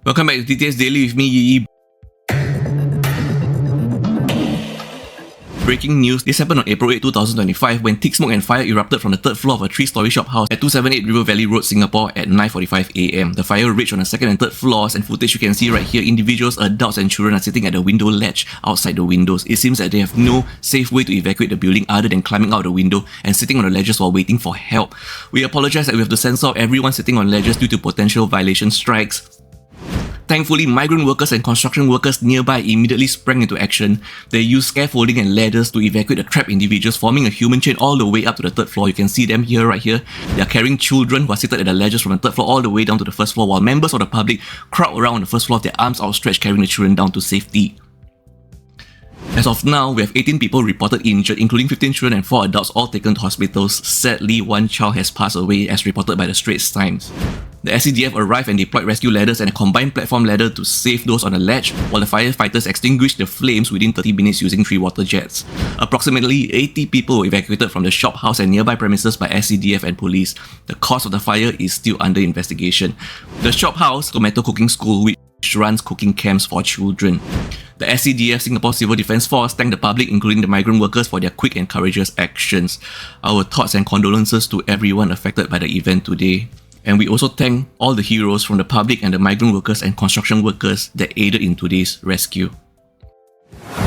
Welcome back to TTS Daily with me, Yi. Breaking news, this happened on April 8, 2025 when thick smoke and fire erupted from the third floor of a 3-story shop house at 278 River Valley Road, Singapore at 9:45 am. The fire raged on the second and third floors, and footage you can see right here, individuals, adults and children are sitting at the window ledge outside the windows. It seems that they have no safe way to evacuate the building other than climbing out the window and sitting on the ledges while waiting for help. We apologize that we have to censor out everyone sitting on ledges due to potential violation strikes. Thankfully, migrant workers and construction workers nearby immediately sprang into action. They used scaffolding and ladders to evacuate the trapped individuals, forming a human chain all the way up to the third floor. You can see them here, right here. They are carrying children who are seated at the ledges from the third floor all the way down to the first floor, while members of the public crowd around on the first floor with their arms outstretched, carrying the children down to safety. As of now, we have 18 people reported injured, including 15 children and 4 adults, all taken to hospitals. Sadly, one child has passed away, as reported by the Straits Times. The SCDF arrived and deployed rescue ladders and a combined platform ladder to save those on the ledge, while the firefighters extinguished the flames within 30 minutes using 3 water jets. Approximately 80 people were evacuated from the shop house and nearby premises by SCDF and police. The cause of the fire is still under investigation. The shop house, Tomato Cooking School, which runs cooking camps for children. The SCDF, Singapore Civil Defence Force, thanked the public, including the migrant workers, for their quick and courageous actions. Our thoughts and condolences to everyone affected by the event today. And we also thank all the heroes from the public and the migrant workers and construction workers that aided in today's rescue.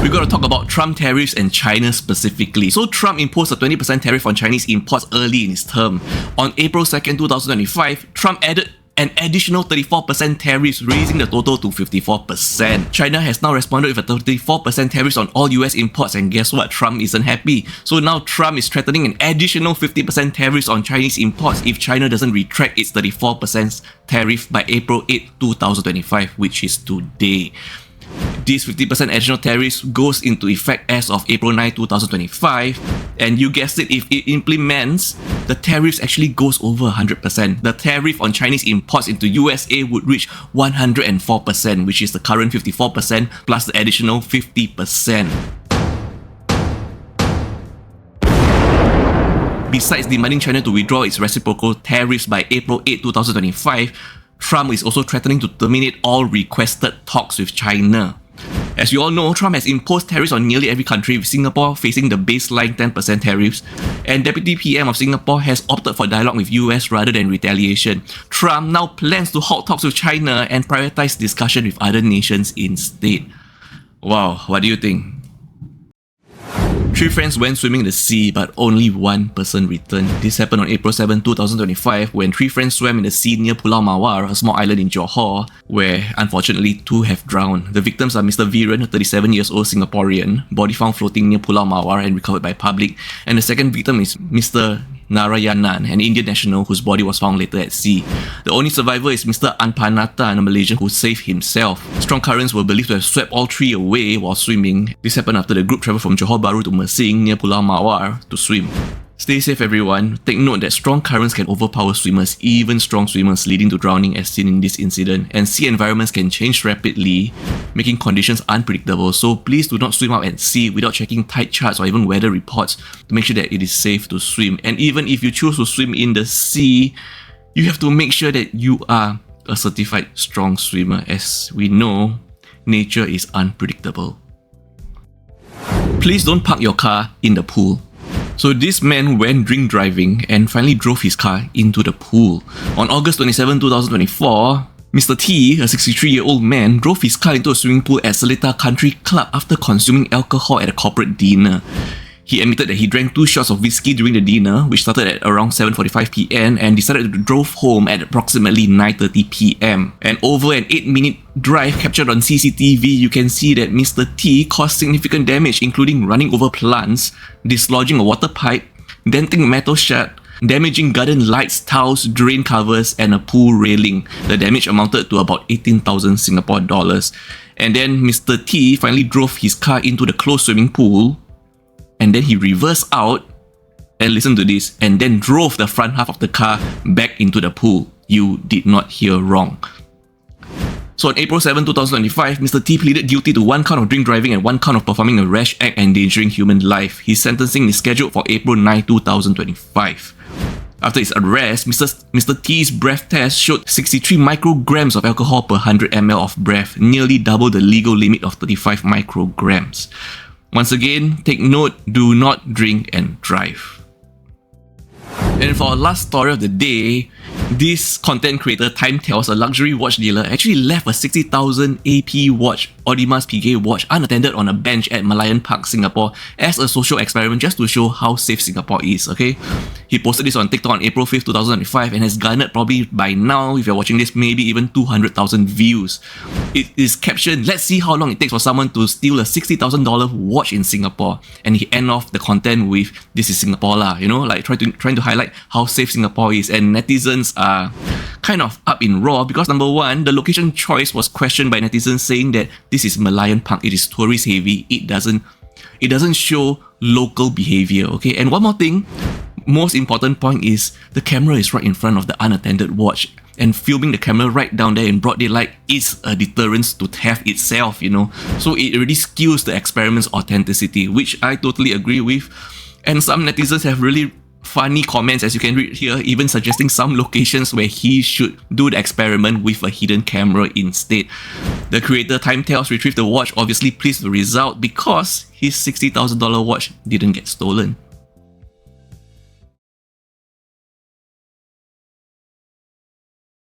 We're going to talk about Trump tariffs and China specifically. So Trump imposed a 20% tariff on Chinese imports early in his term. On April 2nd, 2025, Trump added an additional 34% tariffs, raising the total to 54%. China has now responded with a 34% tariffs on all US imports, and guess what? Trump isn't happy. So now Trump is threatening an additional 50% tariffs on Chinese imports if China doesn't retract its 34% tariff by April 8, 2025, which is today. This 50% additional tariffs goes into effect as of April 9, 2025, and you guessed it, if it implements, the tariffs actually goes over 100%. The tariff on Chinese imports into USA would reach 104%, which is the current 54% plus the additional 50%. Besides demanding China to withdraw its reciprocal tariffs by April 8, 2025, Trump is also threatening to terminate all requested talks with China. As you all know, Trump has imposed tariffs on nearly every country, with Singapore facing the baseline 10% tariffs, and Deputy PM of Singapore has opted for dialogue with US rather than retaliation. Trump now plans to halt talks with China and prioritize discussion with other nations instead. Wow, what do you think? 3 friends went swimming in the sea, but only one person returned. This happened on April 7, 2025, when 3 friends swam in the sea near Pulau Mawar, a small island in Johor, where unfortunately 2 have drowned. The victims are Mr. Viren, a 37-year-old Singaporean, body found floating near Pulau Mawar and recovered by public, and the second victim is Mr. Narayanan, an Indian national whose body was found later at sea. The only survivor is Mr. Anpanata, a Malaysian who saved himself. Strong currents were believed to have swept all 3 away while swimming. This happened after the group travelled from Johor Bahru to Mersing near Pulau Mawar to swim. Stay safe, everyone. Take note that strong currents can overpower swimmers, even strong swimmers, leading to drowning as seen in this incident. And sea environments can change rapidly, making conditions unpredictable. So please do not swim out at sea without checking tide charts or even weather reports to make sure that it is safe to swim. And even if you choose to swim in the sea, you have to make sure that you are a certified strong swimmer. As we know, nature is unpredictable. Please don't park your car in the pool. So this man went drink driving and finally drove his car into the pool. On August 27, 2024, Mr. T, a 63-year-old man, drove his car into a swimming pool at Seletar Country Club after consuming alcohol at a corporate dinner. He admitted that he drank 2 shots of whiskey during the dinner, which started at around 7:45 PM, and decided to drive home at approximately 9:30 PM. And over an 8-minute drive captured on CCTV, you can see that Mr. T caused significant damage, including running over plants, dislodging a water pipe, denting a metal shed, damaging garden lights, tiles, drain covers, and a pool railing. The damage amounted to about 18,000 Singapore dollars. And then Mr. T finally drove his car into the closed swimming pool, and then he reversed out, and listen to this, and then drove the front half of the car back into the pool. You did not hear wrong. So on April 7, 2025, Mr. T pleaded guilty to 1 count of drink driving and 1 count of performing a rash act endangering human life. His sentencing is scheduled for April 9, 2025. After his arrest, Mr. T's breath test showed 63 micrograms of alcohol per 100 ml of breath, nearly double the legal limit of 35 micrograms. Once again, take note, do not drink and drive. And for our last story of the day, this content creator Time Tells, a luxury watch dealer, actually left a 60,000 AP watch, Audimas PK watch, unattended on a bench at Malayan Park, Singapore as a social experiment just to show how safe Singapore is, okay? He posted this on TikTok on April 5th, 2005 and has garnered probably by now, if you're watching this, maybe even 200,000 views. It is captioned, "Let's see how long it takes for someone to steal a $60,000 watch in Singapore." And he end off the content with, "This is Singapore lah," you know, like trying to highlight how safe Singapore is. And netizens are kind of up in roar because number one, the location choice was questioned by netizens saying that this is Malayan Park, it is tourist heavy, it doesn't show local behavior, okay? And one more thing, most important point is the camera is right in front of the unattended watch, and filming the camera right down there in broad daylight is a deterrence to theft itself, you know. So it already skews the experiment's authenticity, which I totally agree with. And some netizens have really funny comments, as you can read here, even suggesting some locations where he should do the experiment with a hidden camera instead. The creator Time Tells retrieved the watch, obviously pleased with the result because his $60,000 watch didn't get stolen.